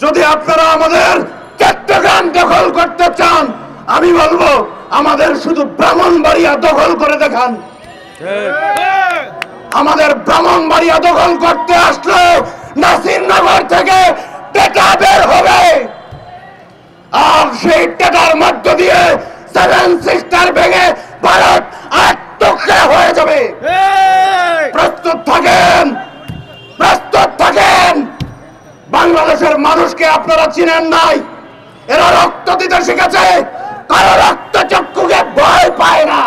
যদি আপনারা আমাদের চট্টগ্রাম দখল করতে চান, আমি বলবো আমাদের শুধু ব্রাহ্মণবাড়িয়া দখল করে দেখান। আমাদের ব্রাহ্মণবাড়িয়া দখল করতে আসলে নাসিরনগর থেকে টেকা বের হবে, আর সেই টেকার মধ্য দিয়ে সেভেন সিস্টার ভেঙে ভারত আট টুকরা হয়ে যাবে। প্রস্তুত থাকেন, প্রস্তুত থাকেন। বাংলাদেশের মানুষকে আপনারা চিনেন নাই, এরা রক্ত দিতে শিখেছে, কারো রক্ত চক্ষুকে ভয় পায় না।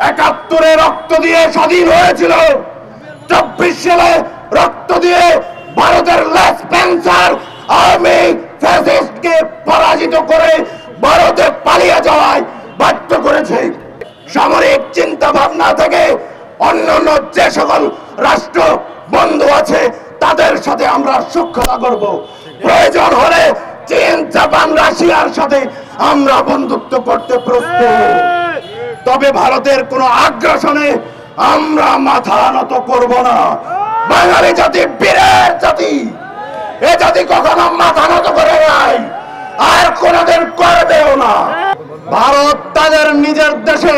৭১ রক্ত দিয়ে স্বাধীন হয়েছিল, ২৪ সালে রক্ত দিয়ে ভারতের লেস প্যান্সার আর্মি ফ্যাসিস্টকে পরাজিত করে ভারতে পালিয়ে যাওয়ায় বাধ্য করেছে। সামরিক চিন্তা ভাবনা থেকে অন্যান্য যে সকল রাষ্ট্র বন্ধু আছে তাদের সাথে আমরা সখ্যতা করব। প্রয়োজন হলে চীন, জাপান, রাশিয়ার সাথে আমরা বন্ধুত্ব করতে প্রস্তুত। তবে ভারতের কোন আগ্রাসনে আমরা মাথা নত করব না। বাঙালি জাতি বীরের জাতি, এ জাতি কখনো মাথা নত করে নাই, আর কোনদিন করবেও না। ভারত তাদের নিজের দেশে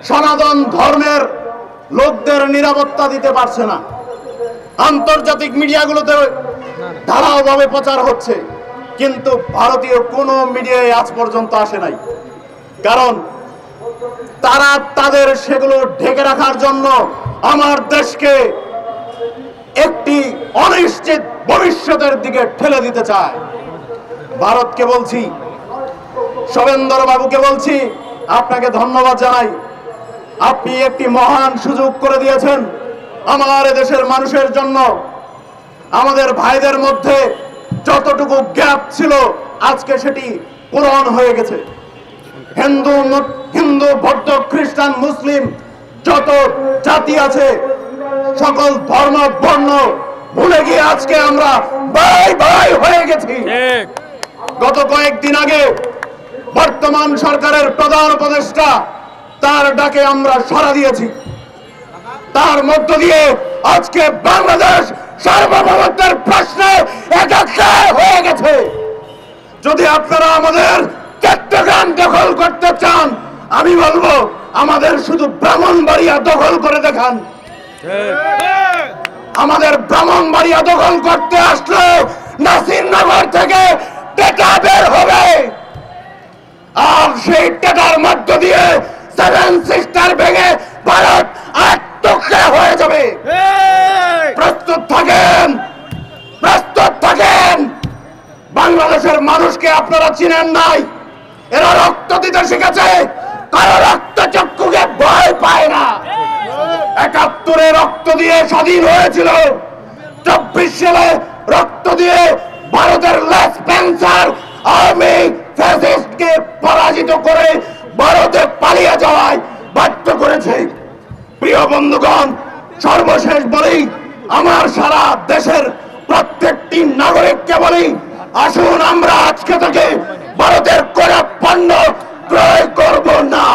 সনাতন ধর্মের লোকদের নিরাপত্তা দিতে পারছে না। আন্তর্জাতিক মিডিয়াগুলোতে ধারাওভাবে প্রচার হচ্ছে, কিন্তু ভারতীয় কোনো মিডিয়ায় আজ পর্যন্ত আসে নাই। কারণ তারা তাদের সেগুলো ঢেকে রাখার জন্য আমার দেশকে একটি অনিশ্চিত ভবিষ্যতের দিকে ঠেলে দিতে চায়। ভারতকে বলছি, শোভেন্দর বাবুকে বলছি, আপনাকে ধন্যবাদ জানাই। আপনি একটি মহান সুযোগ করে দিয়েছেন আমার দেশের মানুষের জন্য। আমাদের ভাইদের মধ্যে যতটুকু গ্যাপ ছিল আজকে সেটি পূরণ হয়ে গেছে। হিন্দু, বৌদ্ধ, খ্রিস্টান, মুসলিম যত জাতি আছে, সকল ধর্ম বর্ণ ভুলে গিয়ে আজকে আমরা ভাই ভাই হয়ে গেছি। গত কয়েকদিন আগে বর্তমান সরকারের প্রধান উপদেষ্টা, তার ডাকে আমরা সাড়া দিয়েছি। তার মধ্য দিয়ে আজকে বাংলাদেশ সার্বভৌমত্বের প্রশ্নে একাকার হয়ে গেছে। যদি আপনারা আমাদের চট্টগ্রাম দখল করতে চান, আমি বলবো আমাদের শুধু ব্রাহ্মণবাড়িয়া দখল করে দেখান। আমাদের ব্রাহ্মণবাড়িয়া দখল করতে আসলে নাসিরনগর থেকে টেকা বের হবে, আর সেই টেকার মধ্য দিয়ে সেভেন সিস্টার ভেঙে ভারত আট টুকরা হয়ে যাবে। প্রস্তুত থাকেন, প্রস্তুত থাকেন। বাংলাদেশের মানুষকে আপনারা চিনেন নাই, এরা রক্ত দিতে শিখেছে, কারো রক্ত চক্ষুকে ভয় পায় না। ৭১ রক্ত দিয়ে স্বাধীন হয়েছিল, ২৪ সালে রক্ত দিয়ে ভারতের লেস প্যান্সার আর্মি ফ্যাসিস্টকে পরাজিত করে ভারতে পালিয়ে যাওয়ায় বাধ্য করেছে। প্রিয় বন্ধুগণ, সর্বশেষ বলি, আমার সারা দেশের প্রত্যেকটি নাগরিককে বলি, আসুন আমরা আজকে থেকে ভারতের কোন পণ্য ক্রয় করব না।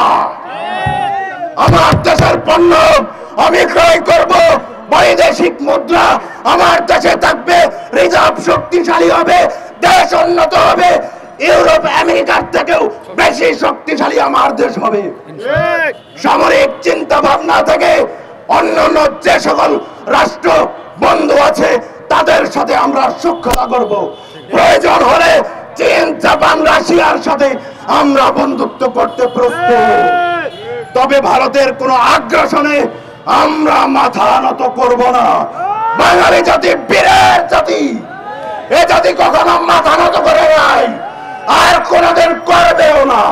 আমার দেশের পণ্য আমি ক্রয় করব, বৈদেশিক মুদ্রা আমার দেশে থাকবে, রিজার্ভ শক্তিশালী হবে, দেশ উন্নত হবে, ইউরোপ আমেরিকার থেকেও বেশি শক্তিশালী আমার দেশ হবে। সামরিক চিন্তা ভাবনা থেকে অন্যান্য যে সকল রাষ্ট্র বন্ধু আছে তাদের সাথে আমরা সখ্যতা করব। প্রয়োজন হলে চীন, জাপান, রাশিয়ার সাথে আমরা বন্ধুত্ব করতে প্রস্তুত। তবে ভারতের কোন আগ্রাসনে আমরা মাথা নত করব না। বাঙালি জাতি বীরের জাতি, এ জাতি কখনো মাথা নত করে নাই, আর কোনদিন করবেও না।